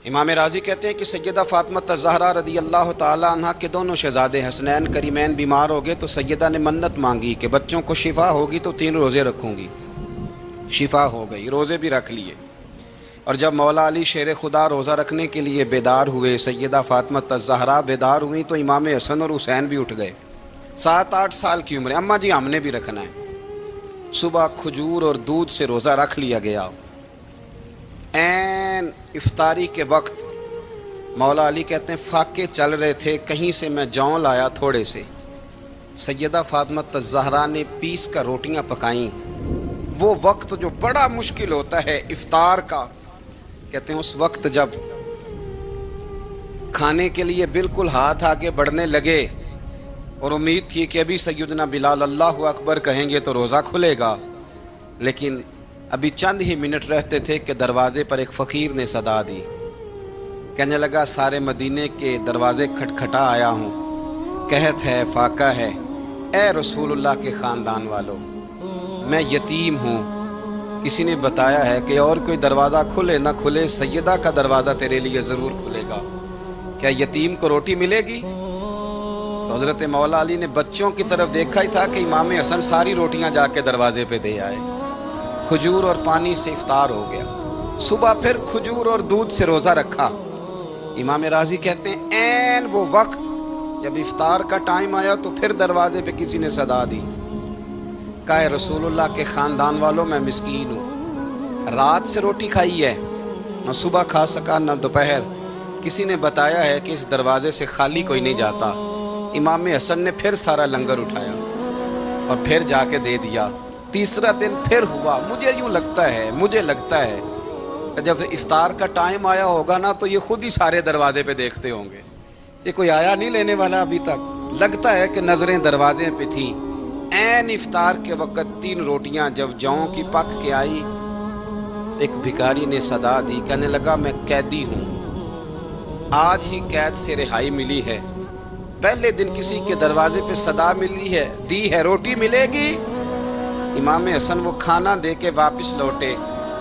امام راضی کہتے ہیں کہ سیدہ فاطمہ الزہرا رضی اللہ تعالی عنہ کے دونوں شہزادے حسنین کریمین بیمار ہو گئے تو سیدہ نے منت مانگی کہ بچوں کو شفا ہوگی تو 3 روزے رکھوں گی۔ شفا ہو گئی، روزے بھی رکھ لیے۔ اور جب مولا علی شیر خدا روزہ رکھنے کے لیے بیدار ہوئے، سیدہ فاطمہ الزہرا بیدار ہوئیں تو امام حسن اور حسین بھی اٹھ گئے۔ 7-8 سال کی عمر، اماں جی ہم نے بھی رکھنا ہے۔ صبح کھجور اور دودھ سے روزہ رکھ لیا گیا۔ عین افطاری کے وقت مولا علی کہتے ہیں فاقے چل رہے تھے، کہیں سے میں جوں لایا تھوڑے سے، سیدہ فاطمہ الزہرا نے پیس کر روٹیاں پکائیں۔ وہ وقت جو بڑا مشکل ہوتا ہے افطار کا، کہتے ہیں اس وقت جب کھانے کے لیے بالکل ہاتھ آگے بڑھنے لگے اور امید تھی کہ ابھی سیدنا بلال اللہ اکبر کہیں گے تو روزہ کھلے گا، لیکن ابھی چند ہی منٹ رہتے تھے کہ دروازے پر ایک فقیر نے صدا دی۔ کہنے لگا سارے مدینے کے دروازے کھٹکھٹا آیا ہوں، قحط ہے، فاقہ ہے، اے رسول اللہ کے خاندان والو، میں یتیم ہوں، کسی نے بتایا ہے کہ اور کوئی دروازہ کھلے نہ کھلے سیدہ کا دروازہ تیرے لیے ضرور کھلے گا، کیا یتیم کو روٹی ملے گی؟ تو حضرت مولا علی نے بچوں کی طرف دیکھا ہی تھا کہ امام حسن ساری روٹیاں جا کے دروازے پہ دے آئے۔ کھجور اور پانی سے افطار ہو گیا۔ صبح پھر کھجور اور دودھ سے روزہ رکھا۔ امام راضی کہتے ہیں عین وہ وقت جب افطار کا ٹائم آیا تو پھر دروازے پہ کسی نے صدا دی، کہا اے رسول اللہ کے خاندان والوں، میں مسکین ہوں، رات سے روٹی کھائی ہے، نہ صبح کھا سکا نہ دوپہر، کسی نے بتایا ہے کہ اس دروازے سے خالی کوئی نہیں جاتا۔ امام حسن نے پھر سارا لنگر اٹھایا اور پھر جا کے دے دیا۔ تیسرا دن پھر ہوا۔ مجھے لگتا ہے کہ جب افطار کا ٹائم آیا ہوگا نا تو یہ خود ہی سارے دروازے پہ دیکھتے ہوں گے، یہ کوئی آیا نہیں لینے والا ابھی تک۔ لگتا ہے کہ نظریں دروازے پہ تھیں۔ عین افطار کے وقت 3 روٹیاں جب جوں کی پک کے آئی، ایک بھکاری نے صدا دی، کہنے لگا میں قیدی ہوں، آج ہی قید سے رہائی ملی ہے، پہلے دن کسی کے دروازے پہ صدا ملی ہے، دی ہے روٹی ملے گی۔ امام حسن وہ کھانا دے کے واپس لوٹے۔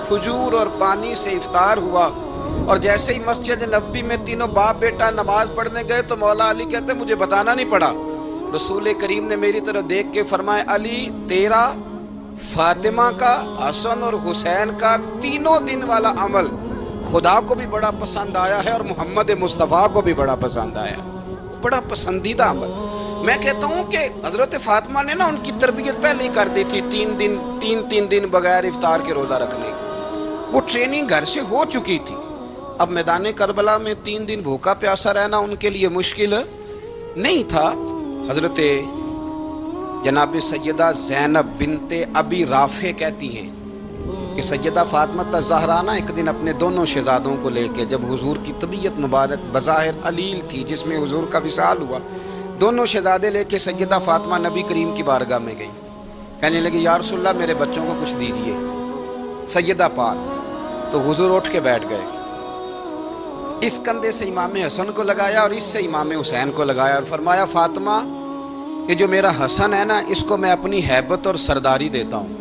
کھجور اور پانی سے افطار ہوا اور جیسے ہی مسجد نبوی میں تینوں باپ بیٹا نماز پڑھنے گئے تو مولا علی کہتے ہیں مجھے بتانا نہیں پڑا، رسول کریم نے میری طرف دیکھ کے فرمایا علی تیرا، فاطمہ کا، حسن اور حسین کا 3 دن والا عمل خدا کو بھی بڑا پسند آیا ہے اور محمد مصطفیٰ کو بھی بڑا پسند آیا، بڑا پسندیدہ عمل۔ میں کہتا ہوں کہ حضرت فاطمہ نے نا ان کی تربیت پہلے ہی کر دی تھی، 3 دن بغیر افطار کے روزہ رکھنے کی، وہ ٹریننگ گھر سے ہو چکی تھی۔ اب میدان کربلا میں 3 دن بھوکا پیاسا رہنا ان کے لیے مشکل نہیں تھا۔ حضرت جناب سیدہ زینب بنت ابی رافع کہتی ہیں کہ سیدہ فاطمہ الزہرا نا ایک دن اپنے دونوں شہزادوں کو لے کے، جب حضور کی طبیعت مبارک بظاہر علیل تھی جس میں حضور کا وصال ہوا، دونوں شہزادے لے کے سیدہ فاطمہ نبی کریم کی بارگاہ میں گئی، کہنے لگی یا رسول اللہ میرے بچوں کو کچھ دیجئے سیدہ پاک۔ تو حضور اٹھ کے بیٹھ گئے، اس کندھے سے امام حسن کو لگایا اور اس سے امام حسین کو لگایا اور فرمایا فاطمہ یہ جو میرا حسن ہے نا اس کو میں اپنی ہیبت اور سرداری دیتا ہوں،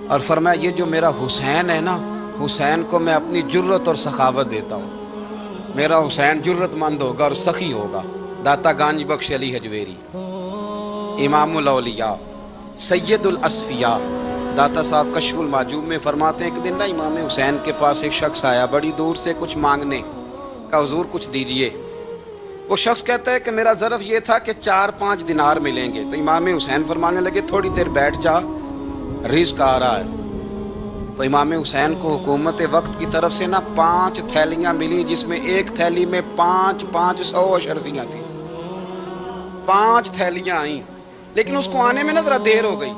اور فرمایا یہ جو میرا حسین ہے نا حسین کو میں اپنی جرت اور سخاوت دیتا ہوں، میرا حسین جرت مند ہوگا اور سخی ہوگا۔ داتا گانج بخش علی حجویری، امام الاولیاء، سید الاسفیاء، داتا صاحب کشف المعجوب میں فرماتے ہیں ایک دن نا امام حسین کے پاس ایک شخص آیا بڑی دور سے کچھ مانگنے، کہا حضور کچھ دیجئے۔ وہ شخص کہتا ہے کہ میرا ظرف یہ تھا کہ 4-5 دینار ملیں گے، تو امام حسین فرمانے لگے تھوڑی دیر بیٹھ جا، رزق آ رہا ہے۔ تو امام حسین کو حکومت وقت کی طرف سے نا 5 تھیلیاں ملی جس میں ایک تھیلی میں 500 اشرفیاں تھیں، 5 تھیلیاں آئیں، لیکن اس کو آنے میں نا ذرا دیر ہو گئی۔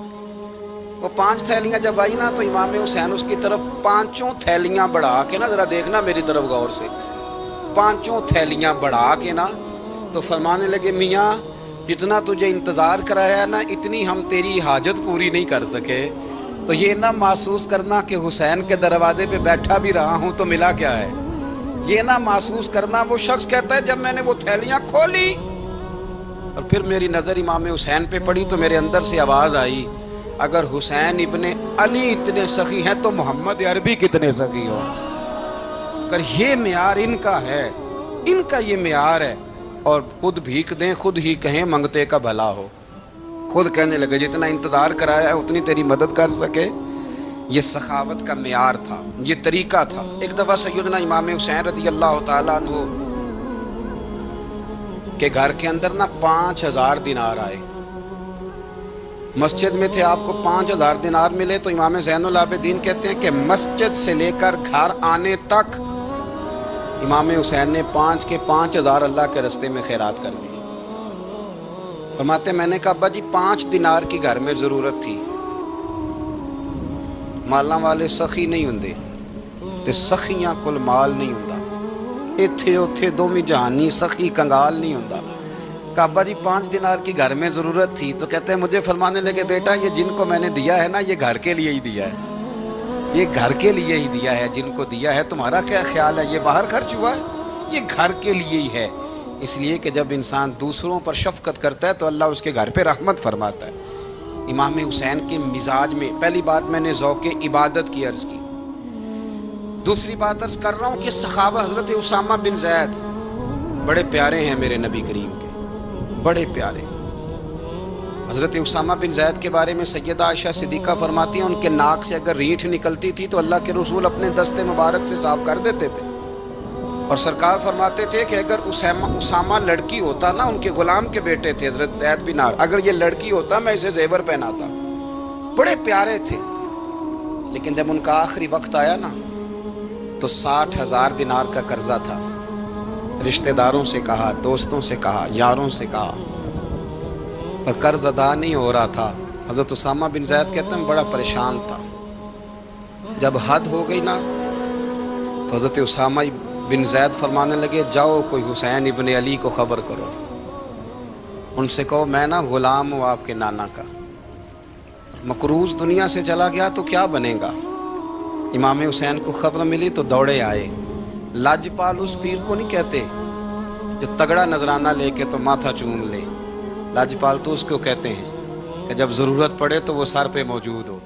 وہ 5 تھیلیاں جب آئی نا تو امام حسین اس کی طرف 5 تھیلیاں بڑھا کے نا، ذرا دیکھنا میری طرف غور سے، 5 تھیلیاں بڑھا کے نا تو فرمانے لگے میاں جتنا تجھے انتظار کرایا نا اتنی ہم تیری حاجت پوری نہیں کر سکے، تو یہ نہ محسوس کرنا کہ حسین کے دروازے پہ بیٹھا بھی رہا ہوں تو ملا کیا ہے، یہ نہ محسوس کرنا۔ وہ شخص کہتا ہے جب میں نے وہ تھیلیاں کھولی اور پھر میری نظر امام حسین پہ پڑی تو میرے اندر سے آواز آئی اگر حسین ابن علی اتنے سخی ہیں تو محمد عربی کتنے سخی ہو۔ اگر یہ معیار ان کا ہے، ان کا یہ معیار ہے، اور خود بھیک دیں، خود ہی کہیں منگتے کا بھلا ہو، خود کہنے لگے جتنا انتظار کرایا ہے اتنی تیری مدد کر سکے، یہ سخاوت کا معیار تھا، یہ طریقہ تھا۔ ایک دفعہ سیدنا امام حسین رضی اللہ تعالیٰ عنہ کے گھر کے اندر 5000 دینار آئے، مسجد میں تھے، آپ کو 5000 دینار ملے تو امام زین العابدین کہتے ہیں کہ مسجد سے لے کر گھر آنے تک امام حسین نے 5000 اللہ کے رستے میں خیرات کر دی۔ فرماتے میں نے کہا ابا جی 5 دینار کی گھر میں ضرورت تھی، مالاں والے سخی نہیں ہوندے تے سخیاں کل مال نہیں ہوندا، ایتھے اوتھے دومی جہانی سخی کنگال نہیں ہوندا۔ کہا ابا جی 5 دینار کی گھر میں ضرورت تھی، تو کہتے ہیں مجھے فرمانے لگے بیٹا یہ جن کو میں نے دیا ہے نا یہ گھر کے لیے ہی دیا ہے، یہ گھر کے لیے ہی دیا ہے، جن کو دیا ہے تمہارا کیا خیال ہے یہ باہر خرچ ہوا ہے، یہ گھر کے لیے ہی ہے۔ اس لیے کہ جب انسان دوسروں پر شفقت کرتا ہے تو اللہ اس کے گھر پہ رحمت فرماتا ہے۔ امام حسین کے مزاج میں پہلی بات میں نے ذوق عبادت کی عرض کی، دوسری بات عرض کر رہا ہوں کہ صحابہ حضرت اسامہ بن زید بڑے پیارے ہیں میرے نبی کریم کے، بڑے پیارے۔ حضرت اسامہ بن زید کے بارے میں سیدہ عائشہ صدیقہ فرماتی ہیں ان کے ناک سے اگر ریٹھ نکلتی تھی تو اللہ کے رسول اپنے دست مبارک سے صاف کر دیتے تھے، اور سرکار فرماتے تھے کہ اگر اسامہ لڑکی ہوتا نا، ان کے غلام کے بیٹے تھے حضرت زید بن عمرو، اگر یہ لڑکی ہوتا میں اسے زیور پہناتا۔ بڑے پیارے تھے، لیکن جب ان کا آخری وقت آیا نا تو 60,000 دینار کا قرضہ تھا، رشتہ داروں سے کہا، دوستوں سے کہا، یاروں سے کہا، پر قرض ادا نہیں ہو رہا تھا۔ حضرت اسامہ بن زید کہتے ہیں بڑا پریشان تھا۔ جب حد ہو گئی نا تو حضرت اسامہ بن زید فرمانے لگے جاؤ کوئی حسین ابن علی کو خبر کرو، ان سے کہو میں نا غلام ہوں آپ کے نانا کا، مقروض دنیا سے چلا گیا تو کیا بنے گا۔ امام حسین کو خبر ملی تو دوڑے آئے۔ لاجپال اس پیر کو نہیں کہتے جو تگڑا نذرانہ لے کے تو ماتھا چوم لے، لاجپال تو اس کو کہتے ہیں کہ جب ضرورت پڑے تو وہ سر پہ موجود ہو۔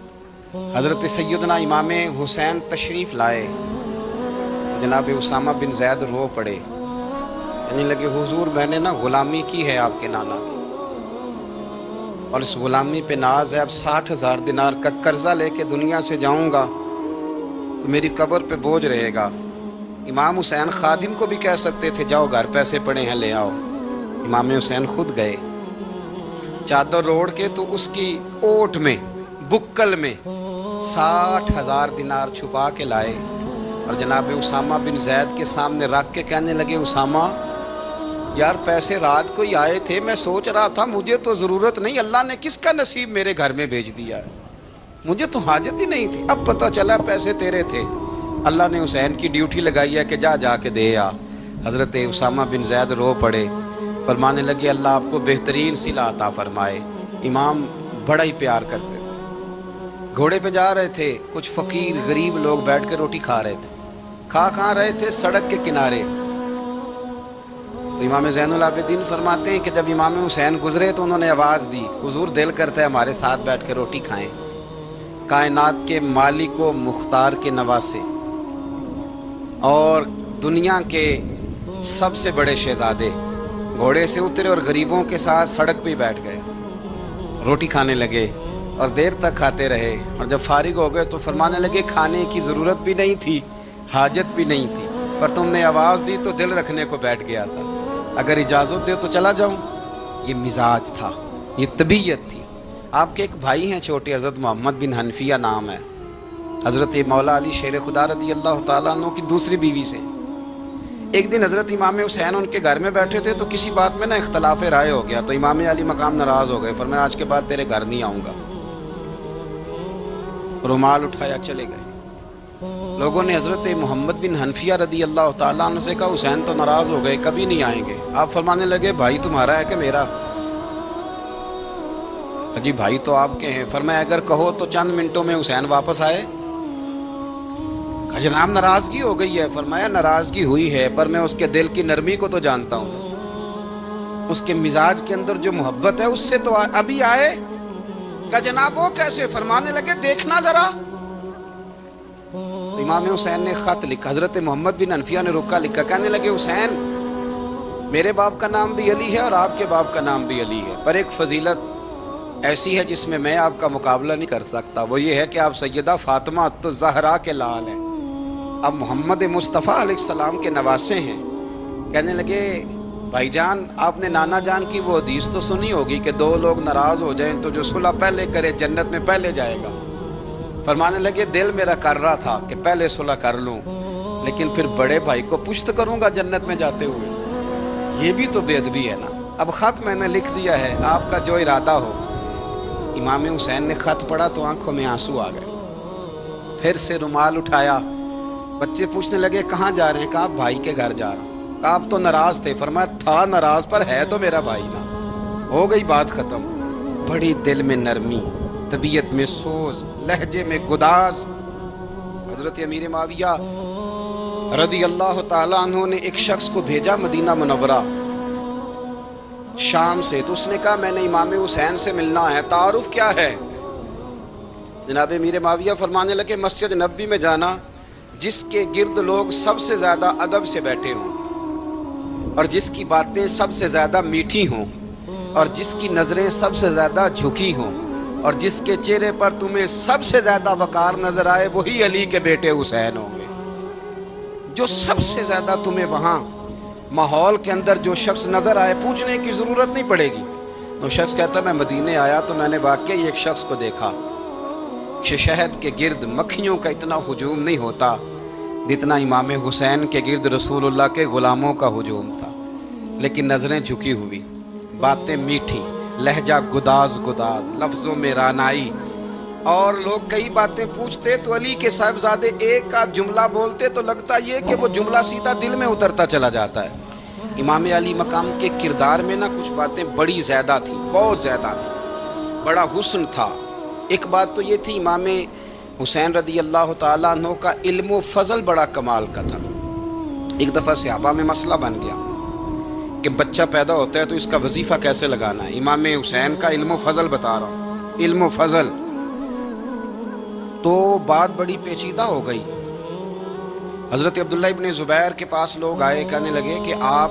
حضرت سیدنا امام حسین تشریف لائے تو جناب اسامہ بن زید رو پڑے، کہنے لگے حضور میں نے نا غلامی کی ہے آپ کے نانا کی، اور اس غلامی پہ ناز ہے، اب 60,000 دینار کا قرضہ لے کے دنیا سے جاؤں گا تو میری قبر پہ بوجھ رہے گا۔ امام حسین خادم کو بھی کہہ سکتے تھے جاؤ گھر پیسے پڑے ہیں لے آؤ، امام حسین خود گئے، چادر اوڑھ کے تو اس کی اوٹ میں بکل میں 60,000 دینار چھپا کے لائے، اور جناب اسامہ بن زید کے سامنے رکھ کے کہنے لگے اسامہ یار پیسے رات کو ہی آئے تھے، میں سوچ رہا تھا مجھے تو ضرورت نہیں، اللہ نے کس کا نصیب میرے گھر میں بھیج دیا ہے، مجھے تو حاجت ہی نہیں تھی، اب پتہ چلا پیسے تیرے تھے، اللہ نے حسین کی ڈیوٹی لگائی ہے کہ جا کے دے آ۔ حضرت اسامہ بن زید رو پڑے، فرمانے لگے اللہ آپ کو بہترین صلہ عطا فرمائے۔ امام بڑا ہی پیار کرتے تھے، گھوڑے پہ جا رہے تھے، کچھ فقیر غریب لوگ بیٹھ کے روٹی کھا رہے تھے، کھا رہے تھے سڑک کے کنارے، تو امام زین العابدین فرماتے ہیں کہ جب امام حسین گزرے تو انہوں نے آواز دی حضور دل کرتا ہے ہمارے ساتھ بیٹھ کے روٹی کھائیں۔ کائنات کے مالک و مختار کے نواسے اور دنیا کے سب سے بڑے شہزادے گھوڑے سے اترے اور غریبوں کے ساتھ سڑک پہ بیٹھ گئے، روٹی کھانے لگے اور دیر تک کھاتے رہے، اور جب فارغ ہو گئے تو فرمانے لگے کھانے کی ضرورت بھی نہیں تھی، حاجت بھی نہیں تھی، پر تم نے آواز دی تو دل رکھنے کو بیٹھ گیا تھا، اگر اجازت دے تو چلا جاؤں۔ یہ مزاج تھا، یہ طبیعت تھی۔ آپ کے ایک بھائی ہیں چھوٹے، حضرت محمد بن حنفیہ نام ہے، حضرت مولا علی شیر خدا رضی اللہ تعالیٰ عنہ کی دوسری بیوی سے۔ ایک دن حضرت امام حسین ان کے گھر میں بیٹھے تھے تو کسی بات میں نا اختلاف رائے ہو گیا، تو امام علی مقام ناراض ہو گئے، فرمایا آج کے بعد تیرے گھر نہیں آؤں گا، رومال اٹھایا چلے گئے۔ لوگوں نے حضرت محمد بن حنفیہ رضی اللہ تعالیٰ عنہ سے کہا حسین تو ناراض ہو گئے، کبھی نہیں آئیں گے۔ آپ فرمانے لگے بھائی تمہارا ہے کہ میرا؟ جی بھائی تو آپ کے ہیں۔ فرمایا اگر کہو تو چند منٹوں میں حسین واپس آئے۔ جناب ناراضگی ہو گئی ہے۔ فرمایا ناراضگی ہوئی ہے پر میں اس کے دل کی نرمی کو تو جانتا ہوں، اس کے مزاج کے اندر جو محبت ہے اس سے تو ابھی آئے۔ کہا جناب وہ کیسے؟ فرمانے لگے دیکھنا ذرا۔ تو امام حسین نے خط لکھا، حضرت محمد بن حنفیہ نے رکا لکھا، کہنے لگے حسین میرے باپ کا نام بھی علی ہے اور آپ کے باپ کا نام بھی علی ہے، پر ایک فضیلت ایسی ہے جس میں میں آپ کا مقابلہ نہیں کر سکتا، وہ یہ ہے کہ آپ سیدہ فاطمہ الزہرا کے لال ہیں، اب محمد مصطفیٰ علیہ السلام کے نواسے ہیں۔ کہنے لگے بھائی جان آپ نے نانا جان کی وہ حدیث تو سنی ہوگی کہ دو لوگ ناراض ہو جائیں تو جو صلح پہلے کرے جنت میں پہلے جائے گا۔ فرمانے لگے دل میرا کر رہا تھا کہ پہلے صلح کر لوں، لیکن پھر بڑے بھائی کو پشت کروں گا جنت میں جاتے ہوئے، یہ بھی تو بے ادبی ہے نا۔ اب خط میں نے لکھ دیا ہے، آپ کا جو ارادہ ہو۔ امام حسین نے خط پڑھا تو آنکھوں میں آنسو آ گئے، پھر سے رومال اٹھایا، بچے پوچھنے لگے کہاں جا رہے ہیں؟ کہا بھائی کے گھر جا رہا ہوں۔ کہا آپ تو ناراض تھے؟ فرمایا تھا ناراض پر ہے تو میرا بھائی نا، ہو گئی بات ختم۔ بڑی دل میں نرمی، طبیعت میں سوز، لہجے میں گداز۔ حضرت امیر معاویہ رضی اللہ تعالیٰ عنہ نے ایک شخص کو بھیجا مدینہ منورہ شام سے، تو اس نے کہا میں نے امام حسین سے ملنا ہے، تعارف کیا ہے؟ جناب امیر معاویہ فرمانے لگے مسجد نبوی میں جانا جس کے گرد لوگ سب سے زیادہ ادب سے بیٹھے ہوں اور جس کی باتیں سب سے زیادہ میٹھی ہوں اور جس کی نظریں سب سے زیادہ جھکی ہوں اور جس کے چہرے پر تمہیں سب سے زیادہ وقار نظر آئے وہی علی کے بیٹے حسین ہوں گے۔ جو سب سے زیادہ تمہیں وہاں ماحول کے اندر جو شخص نظر آئے پوچھنے کی ضرورت نہیں پڑے گی۔ وہ شخص کہتا میں مدینے آیا تو میں نے واقعی ایک شخص کو دیکھا، شہد کے گرد مکھیوں کا اتنا ہجوم نہیں ہوتا جتنا امام حسین کے گرد رسول اللہ کے غلاموں کا ہجوم تھا، لیکن نظریں جھکی ہوئی، باتیں میٹھی، لہجہ گداز گداز، لفظوں میں رانائی، اور لوگ کئی باتیں پوچھتے تو علی کے صاحبزادے ایک آدھ جملہ بولتے تو لگتا یہ کہ وہ جملہ سیدھا دل میں اترتا چلا جاتا ہے۔ امام علی مقام کے کردار میں نہ کچھ باتیں بڑی زیادہ تھیں، بہت زیادہ تھیں، بڑا حسن تھا۔ ایک بات تو یہ تھی امام حسین رضی اللہ تعالیٰ عنہ کا علم و فضل بڑا کمال کا تھا۔ ایک دفعہ صحابہ میں مسئلہ بن گیا کہ بچہ پیدا ہوتا ہے تو اس کا وظیفہ کیسے لگانا ہے۔ امام حسین کا علم و فضل بتا رہا ہوں، علم و فضل، تو بات بڑی پیچیدہ ہو گئی۔ حضرت عبداللہ ابن زبیر کے پاس لوگ آئے، کہنے لگے کہ آپ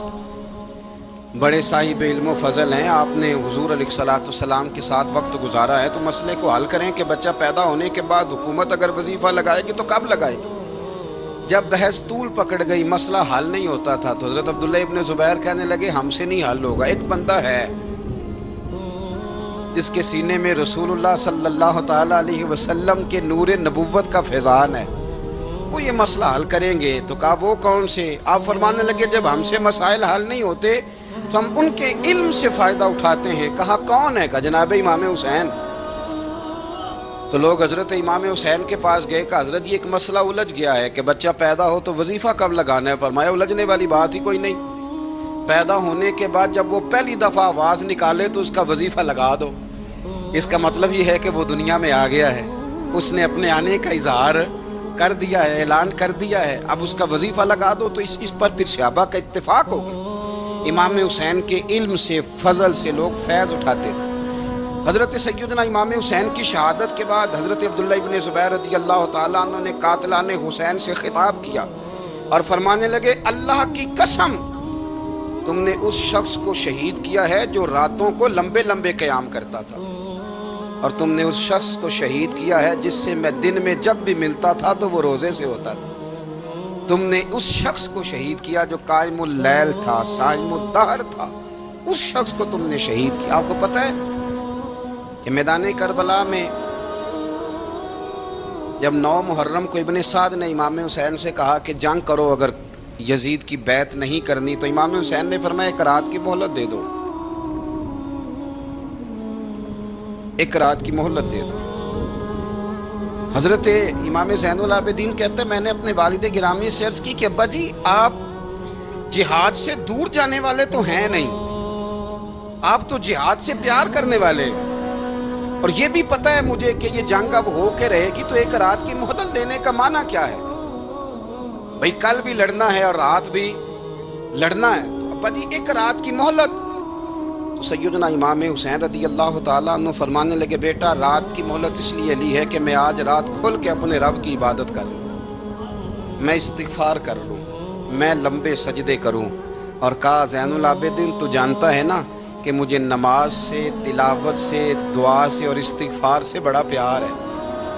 بڑے صاحب علم و فضل ہیں، آپ نے حضور علیہ الصلوۃ والسلام کے ساتھ وقت گزارا ہے، تو مسئلے کو حل کریں کہ بچہ پیدا ہونے کے بعد حکومت اگر وظیفہ لگائے گی تو کب لگائے گی؟ جب بحث طول پکڑ گئی، مسئلہ حل نہیں ہوتا تھا، تو حضرت عبداللہ ابن زبیر کہنے لگے ہم سے نہیں حل ہوگا، ایک بندہ ہے جس کے سینے میں رسول اللہ صلی اللہ تعالیٰ علیہ وسلم کے نور نبوت کا فیضان ہے، وہ یہ مسئلہ حل کریں گے۔ تو کہا وہ کون سے؟ آپ فرمانے لگے جب ہم سے مسائل حل نہیں ہوتے تو ہم ان کے علم سے فائدہ اٹھاتے ہیں۔ کہا کون ہے؟ کہا جناب امام حسین۔ تو لوگ حضرت امام حسین کے پاس گئے، کہ حضرت یہ ایک مسئلہ الجھ گیا ہے کہ بچہ پیدا ہو تو وظیفہ کب لگانا ہے؟ فرمایا الجھنے والی بات ہی کوئی نہیں، پیدا ہونے کے بعد جب وہ پہلی دفعہ آواز نکالے تو اس کا وظیفہ لگا دو۔ اس کا مطلب یہ ہے کہ وہ دنیا میں آ گیا ہے، اس نے اپنے آنے کا اظہار کر دیا ہے، اعلان کر دیا ہے، اب اس کا وظیفہ لگا دو۔ تو اس پر پھر صحابہ کا اتفاق ہو گیا۔ امام حسین کے علم سے، فضل سے لوگ فیض اٹھاتے تھے۔ حضرت سیدنا امام حسین کی شہادت کے بعد حضرت عبداللہ ابن زبیر رضی اللہ تعالیٰ عنہ نے قاتلان حسین سے خطاب کیا اور فرمانے لگے اللہ کی قسم تم نے اس شخص کو شہید کیا ہے جو راتوں کو لمبے لمبے قیام کرتا تھا، اور تم نے اس شخص کو شہید کیا ہے جس سے میں دن میں جب بھی ملتا تھا تو وہ روزے سے ہوتا تھا۔ تم نے اس شخص کو شہید کیا جو قائم اللیل تھا، صائم الدہر تھا، اس شخص کو تم نے شہید کیا۔ آپ کو پتہ ہے کہ میدان کربلا میں جب 9 محرم کو ابن سعد نے امام حسین سے کہا کہ جنگ کرو، اگر یزید کی بیعت نہیں کرنی، تو امام حسین نے فرمایا ایک رات کی مہلت دے دو، ایک رات کی مہلت دے دو۔ حضرت امام زین العابدین کہتے ہیں میں نے اپنے والد گرامی سے عرض کی کہ ابا جی آپ جہاد سے دور جانے والے تو ہیں نہیں، آپ تو جہاد سے پیار کرنے والے، اور یہ بھی پتہ ہے مجھے کہ یہ جنگ اب ہو کے رہے گی، تو ایک رات کی مہلت لینے کا معنی کیا ہے؟ بھئی کل بھی لڑنا ہے اور رات بھی لڑنا ہے، تو ابا جی ایک رات کی مہلت۔ تو سیدنا امام حسین رضی اللہ تعالیٰ عنہ فرمانے لگے بیٹا رات کی مہلت اس لیے لی ہے کہ میں آج رات کھل کے اپنے رب کی عبادت کر لوں۔ میں استغفار کر لوں، میں لمبے سجدے کروں، اور کہا زین العابدین تو جانتا ہے نا کہ مجھے نماز سے، تلاوت سے، دعا سے اور استغفار سے بڑا پیار ہے۔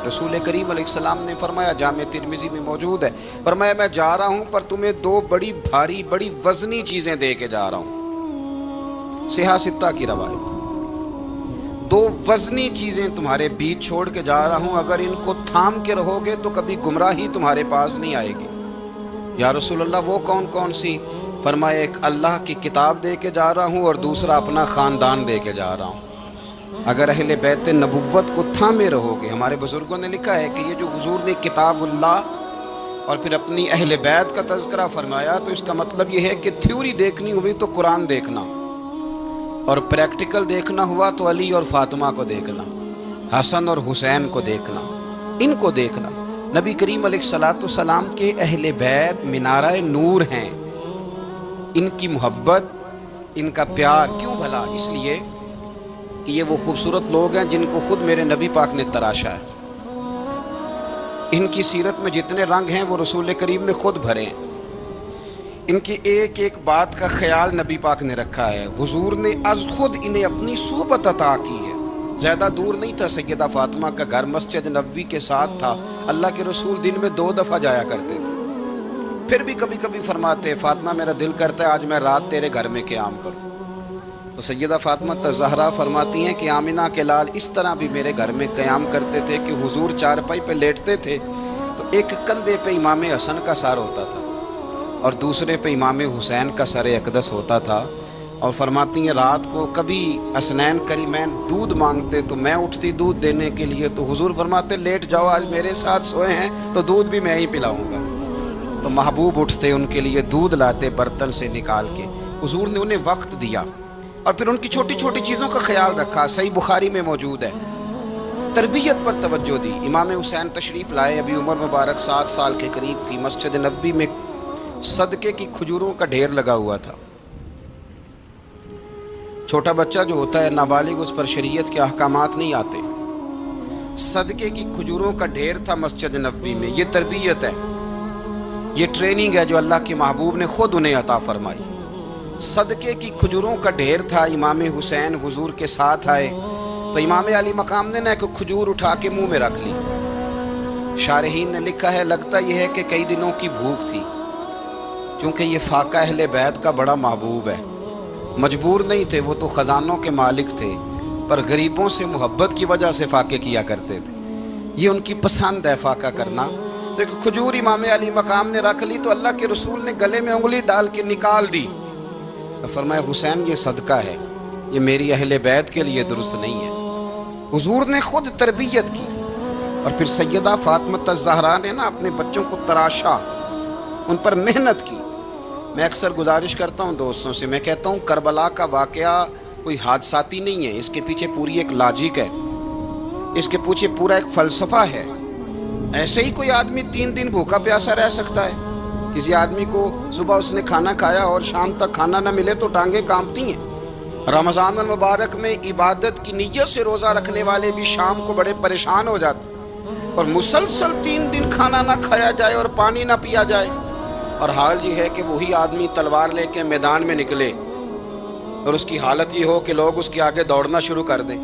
رسول کریم علیہ السلام نے فرمایا، جامع ترمذی میں موجود ہے، فرمایا میں جا رہا ہوں پر تمہیں دو بڑی بھاری بڑی وزنی چیزیں دے کے جا رہا ہوں۔ صحیح ستہ کی روایت، دو وزنی چیزیں تمہارے بیچ چھوڑ کے جا رہا ہوں، اگر ان کو تھام کے رہو گے تو کبھی گمراہی تمہارے پاس نہیں آئے گی۔ یا رسول اللہ وہ کون کون سی؟ فرمایا ایک اللہ کی کتاب دے کے جا رہا ہوں اور دوسرا اپنا خاندان دے کے جا رہا ہوں۔ اگر اہل بیت نبوت کو تھامے رہو گے، ہمارے بزرگوں نے لکھا ہے کہ یہ جو حضور نے کتاب اللہ اور پھر اپنی اہل بیت کا تذکرہ فرمایا تو اس کا مطلب یہ ہے کہ تھیوری دیکھنی ہوئی تو قرآن دیکھنا، اور پریکٹیکل دیکھنا ہوا تو علی اور فاطمہ کو دیکھنا، حسن اور حسین کو دیکھنا، ان کو دیکھنا۔ نبی کریم علیہ الصلوۃ والسلام کے اہل بیت مینارہ نور ہیں، ان کی محبت، ان کا پیار کیوں بھلا؟ اس لیے کہ یہ وہ خوبصورت لوگ ہیں جن کو خود میرے نبی پاک نے تراشا ہے۔ ان کی سیرت میں جتنے رنگ ہیں وہ رسول کریم نے خود بھرے ہیں۔ ان کی ایک ایک بات کا خیال نبی پاک نے رکھا ہے۔ حضور نے از خود انہیں اپنی صحبت عطا کی ہے۔ زیادہ دور نہیں تھا سیدہ فاطمہ کا گھر، مسجد نبوی کے ساتھ تھا۔ اللہ کے رسول دن میں 2 دفعہ جایا کرتے تھے، پھر بھی کبھی کبھی فرماتے فاطمہ میرا دل کرتا ہے آج میں رات تیرے گھر میں قیام کروں۔ تو سیدہ فاطمہ الزہرا فرماتی ہیں کہ آمنہ کے لال اس طرح بھی میرے گھر میں قیام کرتے تھے کہ حضور چارپائی پہ لیٹتے تھے تو ایک کندھے پہ امام حسن کا سر ہوتا تھا اور دوسرے پہ امام حسین کا سر اقدس ہوتا تھا، اور فرماتی ہیں رات کو کبھی حسنین کریمین دودھ مانگتے تو میں اٹھتی دودھ دینے کے لیے، تو حضور فرماتے لیٹ جاؤ آج میرے ساتھ سوئے ہیں تو دودھ بھی میں ہی پلاؤں گا۔ تو محبوب اٹھتے ان کے لیے دودھ لاتے برتن سے نکال کے۔ حضور نے انہیں وقت دیا اور پھر ان کی چھوٹی چھوٹی چیزوں کا خیال رکھا۔ صحیح بخاری میں موجود ہے، تربیت پر توجہ دی۔ امام حسین تشریف لائے، ابھی عمر مبارک 7 سال کے قریب تھی، مسجد نبوی میں صدقے کی کھجوروں کا ڈھیر لگا ہوا تھا۔ چھوٹا بچہ جو ہوتا ہے نابالغ، اس پر شریعت کے احکامات نہیں آتے۔ صدقے کی کھجوروں کا ڈھیر تھا مسجد نبوی میں۔ یہ تربیت ہے، یہ ٹریننگ ہے جو اللہ کے محبوب نے خود انہیں عطا فرمائی۔ صدقے کی کھجوروں کا ڈھیر تھا، امام حسین حضور کے ساتھ آئے تو امام علی مقام نے ایک کھجور اٹھا کے منہ میں رکھ لی۔ شارحین نے لکھا ہے لگتا یہ ہے کہ کئی دنوں کی بھوک تھی، کیونکہ یہ فاقہ اہل بیت کا بڑا محبوب ہے۔ مجبور نہیں تھے، وہ تو خزانوں کے مالک تھے، پر غریبوں سے محبت کی وجہ سے فاقے کیا کرتے تھے۔ یہ ان کی پسند ہے فاقہ کرنا۔ تو ایک کھجور امام علی مقام نے رکھ لی تو اللہ کے رسول نے گلے میں انگلی ڈال کے نکال دی، فرمایا حسین یہ صدقہ ہے، یہ میری اہل بیت کے لیے درست نہیں ہے۔ حضور نے خود تربیت کی، اور پھر سیدہ فاطمہ الزہرا نے اپنے بچوں کو تراشا، ان پر محنت کی۔ میں اکثر گزارش کرتا ہوں دوستوں سے، میں کہتا ہوں کربلا کا واقعہ کوئی حادثاتی نہیں ہے، اس کے پیچھے پوری ایک لاجک ہے، اس کے پیچھے پورا ایک فلسفہ ہے۔ ایسے ہی کوئی آدمی 3 دن بھوکا پیاسا رہ سکتا ہے؟ کسی آدمی کو صبح اس نے کھانا کھایا اور شام تک کھانا نہ ملے تو ٹانگیں کانپتی ہیں۔ رمضان المبارک میں عبادت کی نیت سے روزہ رکھنے والے بھی شام کو بڑے پریشان ہو جاتے، اور مسلسل 3 دن کھانا نہ کھایا جائے اور پانی نہ پیا جائے، اور حال یہ ہے کہ وہی آدمی تلوار لے کے میدان میں نکلے اور اس کی حالت یہ ہو کہ لوگ اس کے آگے دوڑنا شروع کر دیں۔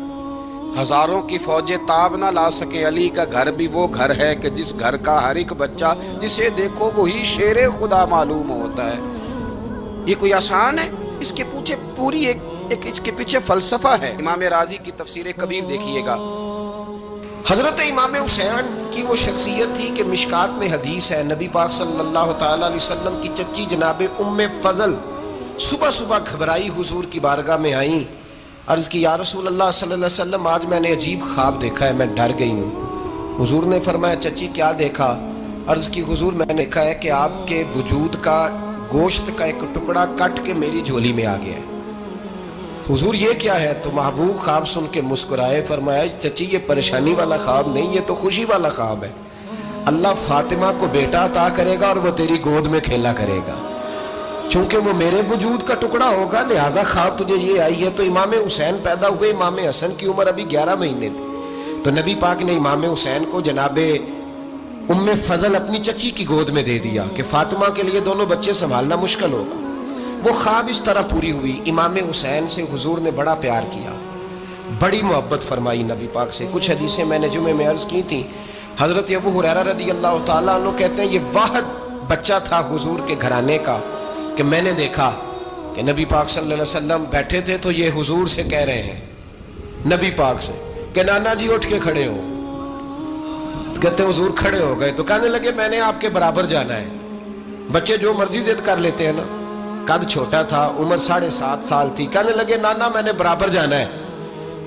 ہزاروں کی فوجیں تاب نہ لا سکے۔ علی کا گھر بھی وہ گھر ہے کہ جس گھر کا ہر ایک بچہ جسے دیکھو وہی شیر خدا معلوم ہوتا ہے۔ یہ کوئی آسان ہے؟ اس کے پیچھے پوری ایک اس کے پیچھے فلسفہ ہے۔ امام راضی کی تفسیر کبیر دیکھیے گا، حضرت امام حسین کی وہ شخصیت تھی کہ مشکات میں حدیث ہے، نبی پاک صلی اللہ تعالی علیہ وسلم کی چچی جناب ام فضل صبح صبح گھبرائی حضور کی بارگاہ میں آئیں، عرض کی یا رسول اللہ صلی اللہ علیہ وسلم آج میں نے عجیب خواب دیکھا ہے، میں ڈر گئی ہوں۔ حضور نے فرمایا چچی کیا دیکھا؟ عرض کی حضور میں نے دیکھا ہے کہ آپ کے وجود کا گوشت کا ایک ٹکڑا کٹ کے میری جھولی میں آ گیا ہے۔ حضور یہ کیا ہے؟ تو محبوب خواب سن کے مسکرائے، فرمایا چچی یہ پریشانی والا خواب نہیں، یہ تو خوشی والا خواب ہے۔ اللہ فاطمہ کو بیٹا عطا کرے گا اور وہ تیری گود میں کھیلا کرے گا، چونکہ وہ میرے وجود کا ٹکڑا ہوگا، لہذا خواب تجھے یہ آئی ہے۔ تو امام حسین پیدا ہوئے، امام حسن کی عمر ابھی 11 مہینے تھی، تو نبی پاک نے امام حسین کو جناب ام فضل اپنی چچی کی گود میں دے دیا کہ فاطمہ کے لیے دونوں بچے سنبھالنا مشکل ہوگا۔ وہ خواب اس طرح پوری ہوئی، امام حسین سے حضور نے بڑا پیار کیا، بڑی محبت فرمائی نبی پاک سے۔ کچھ حدیثیں میں نے جمعے میں عرض کی تھیں، حضرت ابو ہریرہ رضی اللہ تعالیٰ عنہ کہتے ہیں یہ واحد بچہ تھا حضور کے گھرانے کا کہ میں نے دیکھا کہ نبی پاک صلی اللہ علیہ وسلم بیٹھے تھے تو یہ حضور سے کہہ رہے ہیں، نبی پاک سے، کہ نانا جی اٹھ کے کھڑے ہو۔ کہتے ہیں حضور کھڑے ہو گئے تو کہنے لگے میں نے آپ کے برابر جانا ہے۔ بچے جو مرضی ضد کر لیتے ہیں نا، قد چھوٹا تھا، عمر 7.5 سال تھی، کہنے لگے نانا میں نے برابر جانا ہے۔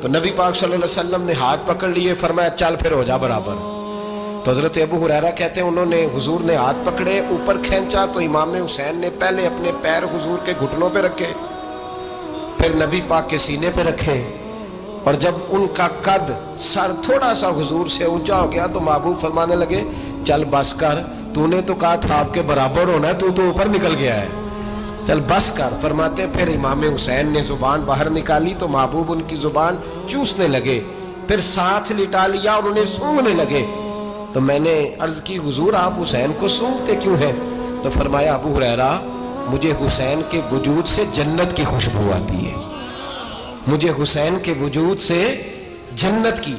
تو نبی پاک صلی اللہ علیہ وسلم نے ہاتھ پکڑ لیے، فرمایا چل پھر ہو جا برابر۔ تو حضرت ابو ہریرہ کہتے ہیں انہوں نے، حضور نے ہاتھ پکڑے اوپر کھینچا تو امام حسین نے پہلے اپنے پیر حضور کے گھٹنوں پہ رکھے، پھر نبی پاک کے سینے پہ رکھے، اور جب ان کا قد سر تھوڑا سا حضور سے اونچا ہو گیا تو محبوب فرمانے لگے چل بس کر، تو نے تو کہا تھا آپ کے برابر ہونا ہے، تو اوپر نکل گیا ہے، چل بس کر۔ فرماتے پھر امام حسین نے زبان باہر نکالی تو محبوب ان کی زبان چوسنے لگے، پھر ساتھ لٹا لیا اور انہیں سونگھنے لگے۔ تو میں نے عرض کی حضور آپ حسین کو سونگھتے کیوں ہیں؟ تو فرمایا ابو ہریرہ مجھے حسین کے وجود سے جنت کی خوشبو آتی ہے، مجھے حسین کے وجود سے جنت کی۔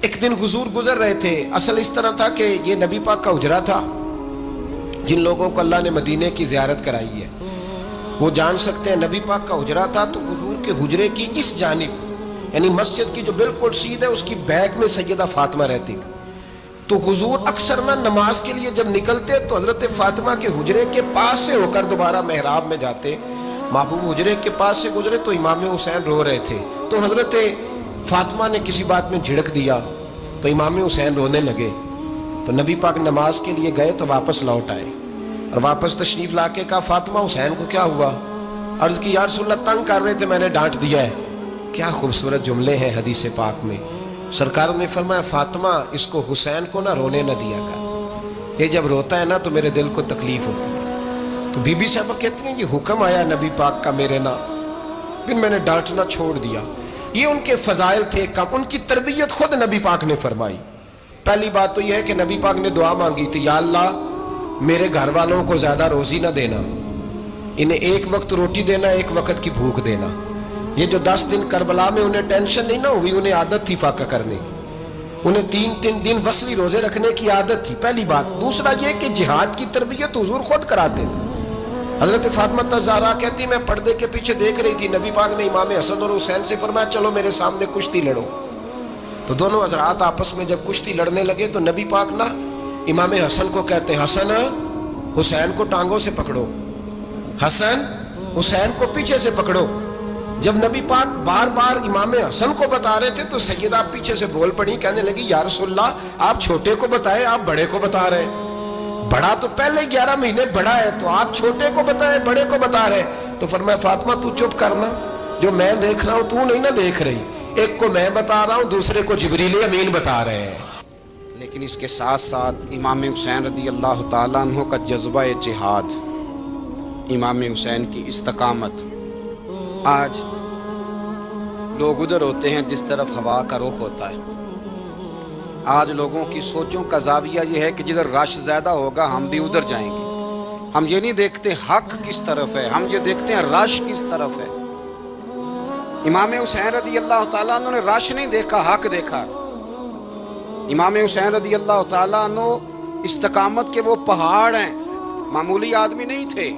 ایک دن حضور گزر رہے تھے، اصل اس طرح تھا کہ یہ نبی پاک کا حجرہ تھا، جن لوگوں کو اللہ نے مدینے کی زیارت کرائی ہے وہ جان سکتے ہیں، نبی پاک کا حجرہ تھا تو حضور کے حجرے کی اس جانب، یعنی مسجد کی جو بالکل سیدھ ہے اس کی بیک میں سیدہ فاطمہ رہتی تھی۔ تو حضور اکثر نہ نماز کے لیے جب نکلتے تو حضرت فاطمہ کے حجرے کے پاس سے ہو کر دوبارہ محراب میں جاتے، محبوب حجرے کے پاس سے گزرے تو امام حسین رو رہے تھے، تو حضرت فاطمہ نے کسی بات میں جھڑک دیا تو امام حسین رونے لگے۔ تو نبی پاک نماز کے لیے گئے تو واپس لوٹ آئے، اور واپس تشریف لا کے کہا فاطمہ حسین کو کیا ہوا؟ عرض کی یا رسول اللہ تنگ کر رہے تھے میں نے ڈانٹ دیا ہے۔ کیا خوبصورت جملے ہیں حدیث پاک میں، سرکار نے فرمایا فاطمہ اس کو حسین کو نہ رونے نہ دیا کر، یہ جب روتا ہے نا تو میرے دل کو تکلیف ہوتی ہے۔ تو بی بی صاحبہ کہتی ہیں یہ حکم آیا نبی پاک کا میرے نا، پھر میں نے ڈانٹنا چھوڑ دیا۔ یہ ان کے فضائل تھے، کم ان کی تربیت خود نبی پاک نے فرمائی۔ پہلی بات تو یہ ہے کہ نبی پاک نے دعا مانگی تھی، یا اللہ میرے گھر والوں کو زیادہ روزی نہ دینا، انہیں ایک وقت روٹی دینا، ایک وقت کی بھوک دینا۔ یہ جو 10 دن کربلا میں انہیں ٹینشن نہیں نہ ہوئی، انہیں عادت تھی فاقہ کرنے کی، انہیں 3 دن وصلی روزے رکھنے کی عادت تھی، پہلی بات۔ دوسرا یہ کہ جہاد کی تربیت حضور خود کراتے تھے۔ حضرت فاطمہ زہرا کہتی میں پردے کے پیچھے دیکھ رہی تھی، نبی پاک نے امام حسن اور حسین سے فرمایا چلو میرے سامنے کشتی لڑو۔ تو دونوں حضرات آپس میں جب کشتی لڑنے لگے تو نبی پاک نا امام حسن کو کہتے ہیں حسن حسین کو ٹانگوں سے پکڑو، حسن حسین کو پیچھے سے پکڑو۔ جب نبی پاک بار بار امام حسن کو بتا رہے تھے تو سیدہ پیچھے سے بول پڑی، کہنے لگی یا رسول اللہ آپ چھوٹے کو بتائے، آپ بڑے کو بتا رہے ہیں، بڑا تو پہلے 11 مہینے بڑا ہے تو آپ چھوٹے کو بتائے بڑے کو بتا رہے۔ تو فرمایا فاطمہ تو چپ کرنا، جو میں دیکھ رہا ہوں تو نہیں نہ دیکھ رہی، ایک کو میں بتا رہا ہوں دوسرے کو جبریل امین بتا رہے ہیں۔ لیکن اس کے ساتھ ساتھ امام حسین رضی اللہ تعالیٰ عنہ کا جذبہ جہاد، امام حسین کی استقامت، آج لوگ ادھر ہوتے ہیں جس طرف ہوا کا رخ ہوتا ہے۔ آج لوگوں کی سوچوں کا زاویہ یہ ہے کہ جدھر رش زیادہ ہوگا ہم بھی ادھر جائیں گے۔ ہم یہ نہیں دیکھتے حق کس طرف ہے، ہم یہ دیکھتے ہیں رش کس طرف ہے۔ امام حسین رضی اللہ تعالیٰ عنہ نے رش نہیں دیکھا، حق دیکھا۔ امام حسین رضی اللہ تعالیٰ عنہ استقامت کے وہ پہاڑ ہیں، معمولی آدمی نہیں تھے۔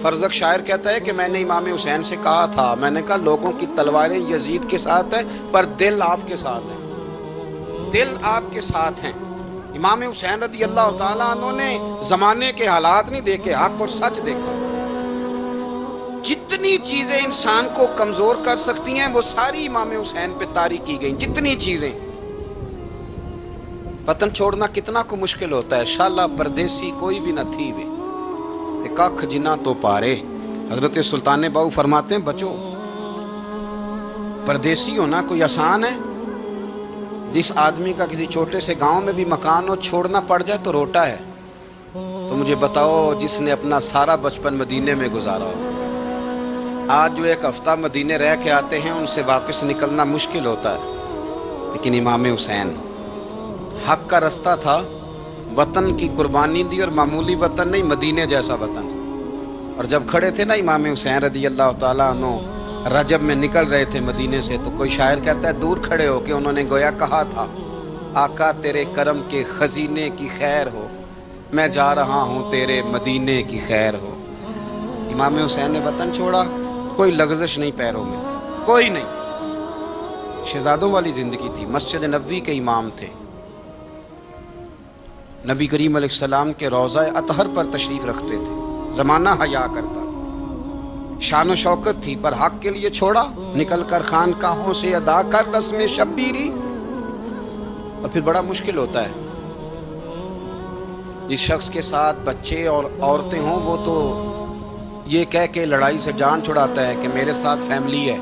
فرزق شاعر کہتا ہے کہ میں نے امام حسین سے کہا تھا، میں نے کہا لوگوں کی تلواریں یزید کے ساتھ ہیں پر دل آپ کے ساتھ ہیں، دل آپ کے ساتھ ہیں۔ امام حسین رضی اللہ تعالیٰ عنہ نے زمانے کے حالات نہیں دیکھے، حق اور سچ دیکھا۔ جتنی چیزیں انسان کو کمزور کر سکتی ہیں وہ ساری امام حسین پہ طاری کی گئیں، جتنی چیزیں۔ وطن چھوڑنا کتنا کو مشکل ہوتا ہے، شالا پردیسی کوئی بھی نہ تھی وے تے ککھ جنہ تو پارے۔ حضرت سلطان باؤ فرماتے ہیں بچو پردیسی ہونا کوئی آسان ہے؟ جس آدمی کا کسی چھوٹے سے گاؤں میں بھی مکان ہو چھوڑنا پڑ جائے تو روٹا ہے، تو مجھے بتاؤ جس نے اپنا سارا بچپن مدینے میں گزارا ہو۔ آج جو ایک ہفتہ مدینے رہ کے آتے ہیں ان سے واپس نکلنا مشکل ہوتا ہے، لیکن امام حسین حق کا رستہ تھا، وطن کی قربانی دی، اور معمولی وطن نہیں، مدینے جیسا وطن۔ اور جب کھڑے تھے نا امام حسین رضی اللہ تعالیٰ عنہ رجب میں نکل رہے تھے مدینے سے، تو کوئی شاعر کہتا ہے دور کھڑے ہو کے انہوں نے گویا کہا تھا، آقا تیرے کرم کے خزینے کی خیر ہو، میں جا رہا ہوں تیرے مدینے کی خیر ہو۔ امام حسین نے وطن چھوڑا، کوئی لغزش نہیں پیروں میں، کوئی نہیں، شہزادوں والی زندگی تھی، مسجد نبوی کے امام تھے، نبی کریم علیہ السلام کے روضہ اطہر پر تشریف رکھتے تھے، زمانہ حیا کرتا، شان و شوکت تھی، پر حق کے لیے چھوڑا، نکل کر خانقاہوں سے ادا کر رسم شبیری۔ اور پھر بڑا مشکل ہوتا ہے، جس شخص کے ساتھ بچے اور عورتیں ہوں وہ تو یہ کہہ کے لڑائی سے جان چھڑاتا ہے کہ میرے ساتھ فیملی ہے،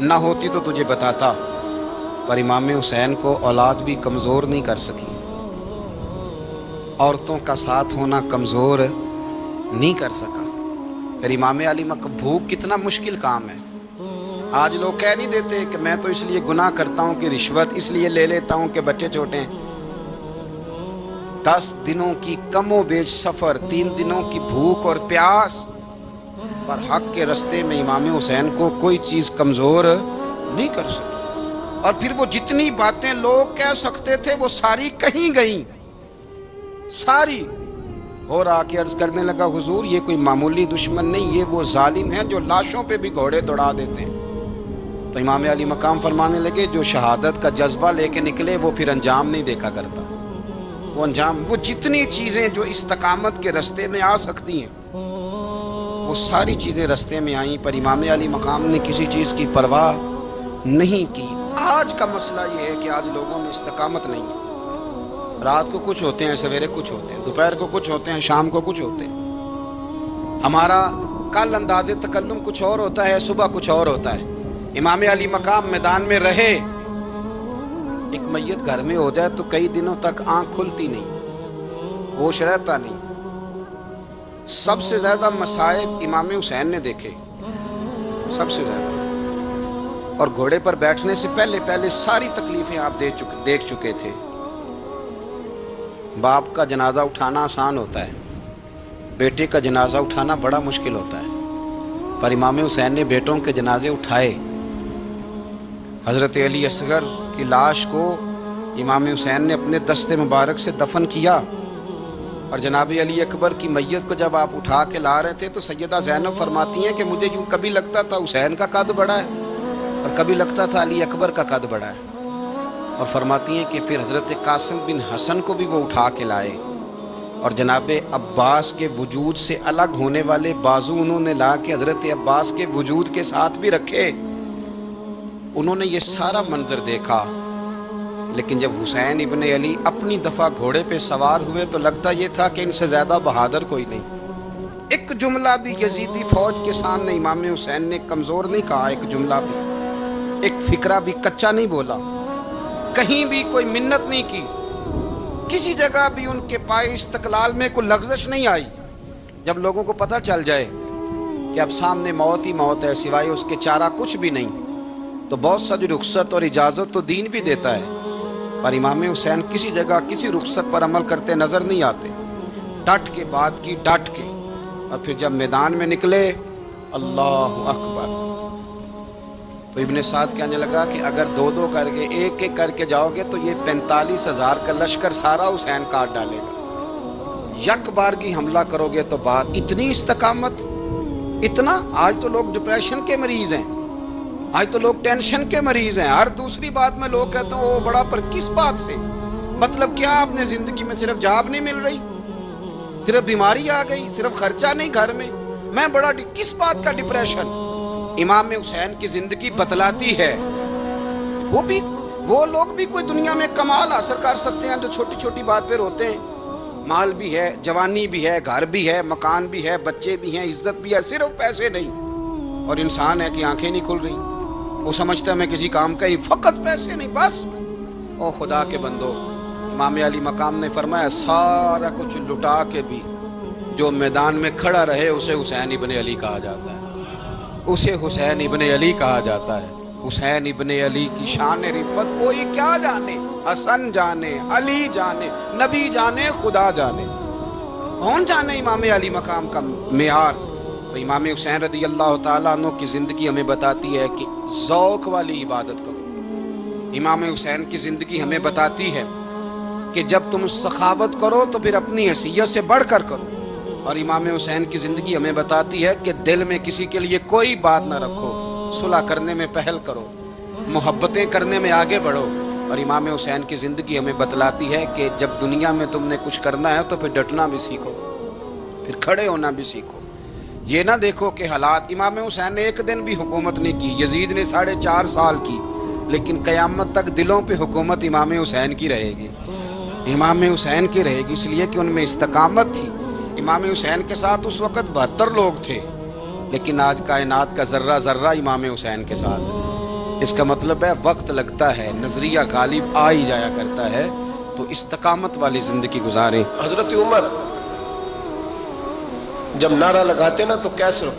نہ ہوتی تو تجھے بتاتا، پر امام حسین کو اولاد بھی کمزور نہیں کر سکی، عورتوں کا ساتھ ہونا کمزور نہیں کر سکا۔ پھر امام علی بھوک کتنا مشکل کام ہے، آج لوگ کہہ نہیں دیتے کہ میں تو اس لیے گناہ کرتا ہوں کہ رشوت اس لیے لے لیتا ہوں کہ بچے چھوٹے ہیں۔ 10 دنوں کی کم و بیش سفر، 3 دنوں کی بھوک اور پیاس، پر حق کے رستے میں امام حسین کو کوئی چیز کمزور نہیں کر سکی۔ اور پھر وہ جتنی باتیں لوگ کہہ سکتے تھے وہ ساری کہیں گئیں، ساری۔ اور آ کے عرض کرنے لگا حضور یہ کوئی معمولی دشمن نہیں، یہ وہ ظالم ہیں جو لاشوں پہ بھی گھوڑے دوڑا دیتے ہیں۔ تو امام علی مقام فرمانے لگے جو شہادت کا جذبہ لے کے نکلے وہ پھر انجام نہیں دیکھا کرتا، وہ انجام، وہ جتنی چیزیں جو استقامت کے رستے میں آ سکتی ہیں وہ ساری چیزیں رستے میں آئیں، پر امام علی مقام نے کسی چیز کی پرواہ نہیں کی۔ آج کا مسئلہ یہ ہے کہ آج لوگوں میں استقامت نہیں ہے، رات کو کچھ ہوتے ہیں، سویرے کچھ ہوتے ہیں، دوپہر کو کچھ ہوتے ہیں، شام کو کچھ ہوتے ہیں، ہمارا کل انداز تکلم کچھ اور ہوتا ہے، صبح کچھ اور ہوتا ہے۔ امام علی مقام میدان میں رہے، ایک میت گھر میں ہو جائے تو کئی دنوں تک آنکھ کھلتی نہیں، ہوش رہتا نہیں۔ سب سے زیادہ مصائب امام حسین نے دیکھے، سب سے زیادہ، اور گھوڑے پر بیٹھنے سے پہلے ساری تکلیفیں آپ دیکھ چکے تھے۔ باپ کا جنازہ اٹھانا آسان ہوتا ہے، بیٹے کا جنازہ اٹھانا بڑا مشکل ہوتا ہے، پر امام حسین نے بیٹوں کے جنازے اٹھائے۔ حضرت علی اصغر کی لاش کو امام حسین نے اپنے دست مبارک سے دفن کیا، اور جناب علی اکبر کی میت کو جب آپ اٹھا کے لا رہے تھے تو سیدہ زینب فرماتی ہیں کہ مجھے یوں کبھی لگتا تھا حسین کا قد بڑا ہے اور کبھی لگتا تھا علی اکبر کا قد بڑا ہے، اور فرماتی ہیں کہ پھر حضرت قاسم بن حسن کو بھی وہ اٹھا کے لائے، اور جناب عباس کے وجود سے الگ ہونے والے بازو انہوں نے لا کے حضرت عباس کے وجود کے ساتھ بھی رکھے۔ انہوں نے یہ سارا منظر دیکھا، لیکن جب حسین ابن علی اپنی دفعہ گھوڑے پہ سوار ہوئے تو لگتا یہ تھا کہ ان سے زیادہ بہادر کوئی نہیں۔ ایک جملہ بھی یزیدی فوج کے سامنے امام حسین نے کمزور نہیں کہا، ایک جملہ بھی، ایک فکرہ بھی کچا نہیں بولا، کہیں بھی کوئی منت نہیں کی، کسی جگہ بھی ان کے پائے استقلال میں کوئی لغزش نہیں آئی۔ جب لوگوں کو پتہ چل جائے کہ اب سامنے موت ہی موت ہے، سوائے اس کے چارہ کچھ بھی نہیں، تو بہت سا جو رخصت اور اجازت تو دین بھی دیتا ہے، پر امام حسین کسی جگہ کسی رخصت پر عمل کرتے نظر نہیں آتے، ڈٹ کے بات کی، ڈٹ کے۔ اور پھر جب میدان میں نکلے، اللہ اکبر، تو ابن سعد کہنے لگا کہ اگر 2 کر کے ایک کر کے جاؤ گے تو یہ 45,000 کا لشکر سارا حسین کاٹ ڈالے گا، یک بارگی حملہ کرو گے تو بات، اتنی استقامت، اتنا۔ آج تو لوگ ڈپریشن کے مریض ہیں، آج تو لوگ ٹینشن کے مریض ہیں، ہر دوسری بات میں لوگ کہتے ہیں وہ بڑا، پر کس بات سے؟ مطلب کیا آپ نے زندگی میں صرف جاب نہیں مل رہی، صرف بیماری آ گئی، صرف خرچہ نہیں گھر میں بڑا، کس بات کا ڈپریشن؟ امام حسین کی زندگی بتلاتی ہے، وہ لوگ بھی کوئی دنیا میں کمال حاصل کر سکتے ہیں جو چھوٹی چھوٹی بات پہ روتے ہیں، مال بھی ہے، جوانی بھی ہے، گھر بھی ہے، مکان بھی ہے، بچے بھی ہیں، عزت بھی ہے، صرف پیسے نہیں۔ اور انسان ہے کہ آنکھیں نہیں کھل رہی، وہ سمجھتا ہے میں کسی کام کا ہی، فقط پیسے نہیں بس۔ او خدا کے بندو، امام علی مقام نے فرمایا سارا کچھ لٹا کے بھی جو میدان میں کھڑا رہے اسے حسین ابن علی کہا جاتا ہے، اسے حسین ابن علی کہا جاتا ہے۔ حسین ابن علی کی شان رفت کوئی کیا جانے، حسن جانے، علی جانے، نبی جانے، خدا جانے، کون جانے امام علی مقام کا معیار؟ تو امام حسین رضی اللہ تعالیٰ عنہ کی زندگی ہمیں بتاتی ہے کہ ذوق والی عبادت کرو۔ امام حسین کی زندگی ہمیں بتاتی ہے کہ جب تم سخاوت کرو تو پھر اپنی حیثیت سے بڑھ کر کرو، اور امام حسین کی زندگی ہمیں بتاتی ہے کہ دل میں کسی کے لیے کوئی بات نہ رکھو، صلح کرنے میں پہل کرو، محبتیں کرنے میں آگے بڑھو۔ اور امام حسین کی زندگی ہمیں بتلاتی ہے کہ جب دنیا میں تم نے کچھ کرنا ہے تو پھر ڈٹنا بھی سیکھو، پھر کھڑے ہونا بھی سیکھو۔ یہ نہ دیکھو کہ حالات، امام حسین نے ایک دن بھی حکومت نہیں کی، یزید نے 4.5 سال کی، لیکن قیامت تک دلوں پہ حکومت امام حسین کی رہے گی، امام حسین کی رہے گی، اس لیے کہ ان میں استقامت تھی۔ امام حسین کے ساتھ اس وقت 72 لوگ تھے، لیکن آج کائنات کا ذرہ ذرہ امام حسین کے ساتھ ہے۔ اس کا مطلب ہے وقت لگتا ہے، نظریہ غالب آ ہی جایا کرتا ہے، تو استقامت والی زندگی گزاریں۔ حضرت عمر جب نعرہ لگاتے نا تو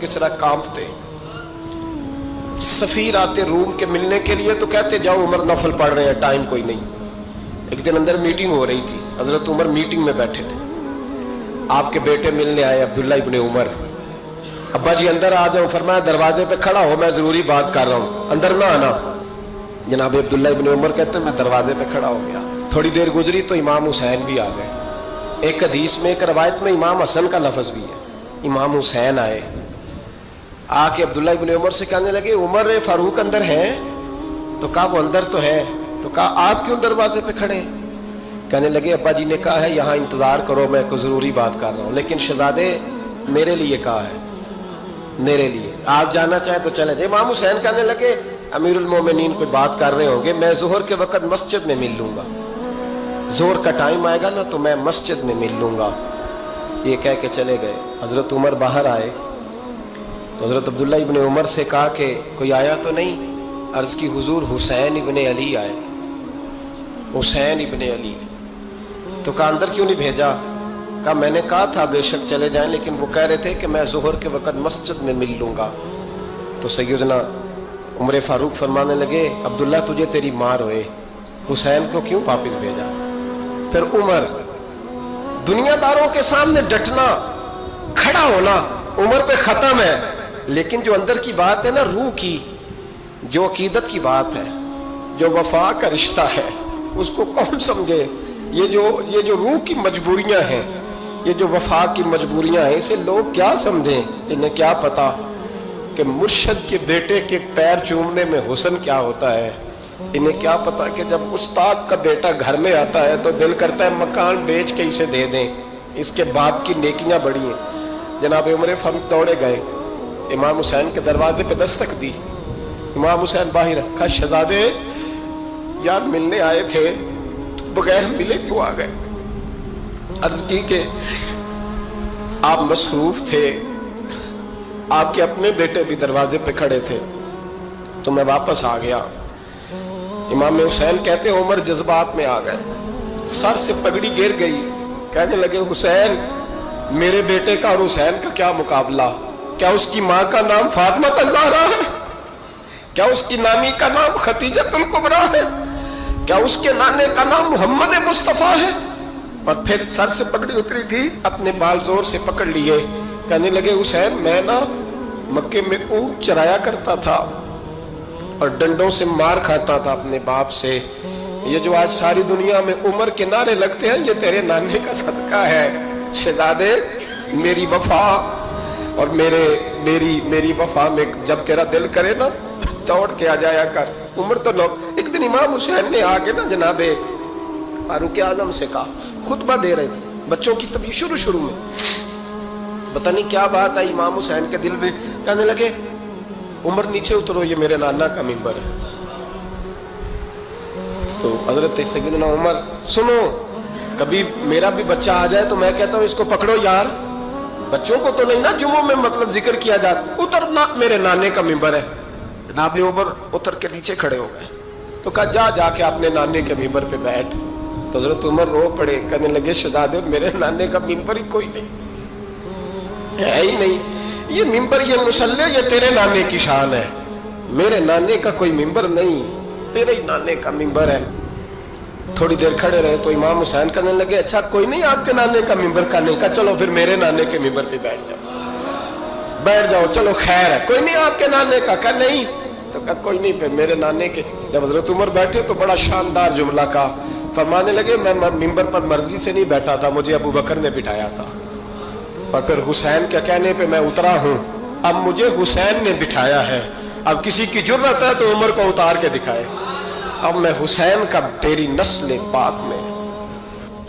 کس طرح کانپتے۔ سفیر آتے روم کے ملنے کے لیے تو کہتے جاؤ عمر نفل پڑھ رہے ہیں، ٹائم کوئی نہیں۔ ایک دن اندر میٹنگ ہو رہی تھی، حضرت عمر میٹنگ میں بیٹھے تھے، آپ کے بیٹے ملنے آئے عبداللہ ابن عمر۔ ابا جی اندر آ جاؤ، فرمایا دروازے پہ کھڑا ہو، میں ضروری بات کر رہا ہوں، اندر نہ آنا۔ جناب عبداللہ ابن عمر کہتے ہیں میں دروازے پہ کھڑا ہو گیا، تھوڑی دیر گزری تو امام حسین بھی آ گئے۔ ایک حدیث میں، ایک روایت میں امام حسن کا لفظ بھی ہے، امام حسین آئے، آ کے عبداللہ ابن عمر سے کہنے لگے عمر فاروق اندر ہیں؟ تو کہا وہ اندر تو ہے۔ تو کہا آپ کیوں دروازے پہ کھڑے؟ کہنے لگے ابا جی نے کہا ہے یہاں انتظار کرو، میں کوئی ضروری بات کر رہا ہوں، لیکن شہزادے میرے لیے کہا ہے، میرے لیے آپ جانا چاہیں تو چلے جائیں۔ امام حسین کہنے لگے امیر المومنین کوئی بات کر رہے ہوں گے، میں ظہر کے وقت مسجد میں مل لوں گا، ظہر کا ٹائم آئے گا نا تو میں مسجد میں مل لوں گا۔ یہ کہہ کے چلے گئے۔ حضرت عمر باہر آئے تو حضرت عبداللہ ابن عمر سے کہا کہ کوئی آیا تو نہیں؟ عرض کی حضور حسین ابن علی آئے، حسین ابن علی۔ تو کہا اندر کیوں نہیں بھیجا؟ کہا میں نے کہا تھا بے شک چلے جائیں، لیکن وہ کہہ رہے تھے کہ میں ظہر کے وقت مسجد میں مل لوں گا۔ تو سیدنا عمر فاروق فرمانے لگے عبداللہ تجھے تیری مار ہوئے، حسین کو کیوں واپس بھیجا؟ پھر عمر دنیا داروں کے سامنے ڈٹنا، کھڑا ہونا عمر پہ ختم ہے، لیکن جو اندر کی بات ہے نا، روح کی، جو عقیدت کی بات ہے، جو وفا کا رشتہ ہے، اس کو کون سمجھے؟ یہ جو روح کی مجبوریاں ہیں، یہ جو وفا کی مجبوریاں ہیں، اسے لوگ کیا سمجھیں؟ انہیں کیا پتا کہ مرشد کے بیٹے کے پیر چومنے میں حسن کیا ہوتا ہے؟ انہیں کیا پتا کہ جب استاد کا بیٹا گھر میں آتا ہے تو دل کرتا ہے مکان بیچ کے اسے دے دیں، اس کے باپ کی نیکیاں بڑی ہیں۔ جناب عمر فاروق دوڑے گئے، امام حسین کے دروازے پہ دستک دی۔ امام حسین باہر رکھا، شہزادے یار ملنے آئے تھے، بغیر ملے کیوں آ گئے؟ عرض کی کہ آپ مصروف تھے، آپ کے اپنے بیٹے بھی دروازے پہ کھڑے تھے، تو میں واپس آ گیا۔ امام حسین کہتے ہیں عمر جذبات میں آ گئے، سر سے پگڑی گر گئی، کہنے لگے حسین میرے بیٹے کا اور حسین کا کیا مقابلہ؟ کیا اس کی ماں کا نام فاطمہ الزہرا ہے؟ کیا اس کی نانی کا نام خدیجہ الکبریٰ ہے؟ کیا اس کے نانے کا نام محمد مصطفیٰ ہے؟ اور پھر سر سے پگڑی اتری تھی، اپنے بال زور سے پکڑ لیے، کہنے لگے حسین میں نا مکے میں اونٹ چرایا کرتا تھا اور ڈنڈوں سے مار کھاتا تھا اپنے باپ سے۔ یہ جو آج ساری دنیا میں عمر کے نعرے لگتے ہیں، یہ تیرے نانے کا صدقہ ہے۔ شہزادے میری وفا اور میری وفا میں جب تیرا دل کرے نا دوڑ کے آ جایا کر۔ عمر تو لوگ، ایک دن امام حسین نے آگے نا جناب فاروق اعظم سے کہا، خطبہ دے رہے تھے بچوں کی طبیعت شروع میں، پتہ نہیں کیا بات آئی امام حسین کے دل میں، کہنے لگے عمر نیچے اترو، یہ میرے نانا کا ممبر ہے۔ تو حضرت سیدنا عمر، سنو کبھی میرا بھی بچہ آ جائے تو میں کہتا ہوں اس کو پکڑو یار، بچوں کو تو نہیں نا جمعوں میں مطلب ذکر کیا جاتا، اترنا میرے نانے کا ممبر ہے۔ جناب عمر اتر کے نیچے کھڑے ہو گئے، تو کہا جا کے اپنے نانے کے ممبر پہ بیٹھ۔ تو حضرت عمر رو پڑے، کہنے لگے شہزادے میرے نانے کا ممبر ہی کوئی نہیں ہے ہی نہیں، یہ ممبر یہ مصلی یہ تیرے نانے کی شان ہے، میرے نانے کا کوئی ممبر نہیں، تیرے ہی نانے کا ممبر ہے۔ تھوڑی دیر کھڑے رہے تو امام حسین کہنے لگے اچھا کوئی نہیں آپ کے نانے کا ممبر کا نہیں؟ کہا چلو پھر میرے نانے کے ممبر پہ بیٹھ جاؤ چلو خیر ہے. کوئی نہیں آپ کے نانے کا؟ کہا نہیں. تو کہا کوئی نہیں پھر میرے نانے کے. جب حضرت عمر بیٹھے تو بڑا شاندار جملہ کہا, فرمانے لگے میں ممبر پر مرضی سے نہیں بیٹھا تھا, مجھے ابو بکر نے بٹھایا تھا, اور پھر حسین کے کہنے پہ میں اترا ہوں, اب مجھے حسین نے بٹھایا ہے, اب کسی کی جرأت ہے تو عمر کو اتار کے دکھائے, اب میں حسین کا تیری نسل پاک میں.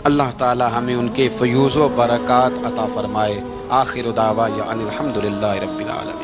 اللہ تعالی ہمیں ان کے فیوز و برکات عطا فرمائے. آخر دعوانا ان الحمدللہ رب العالمین.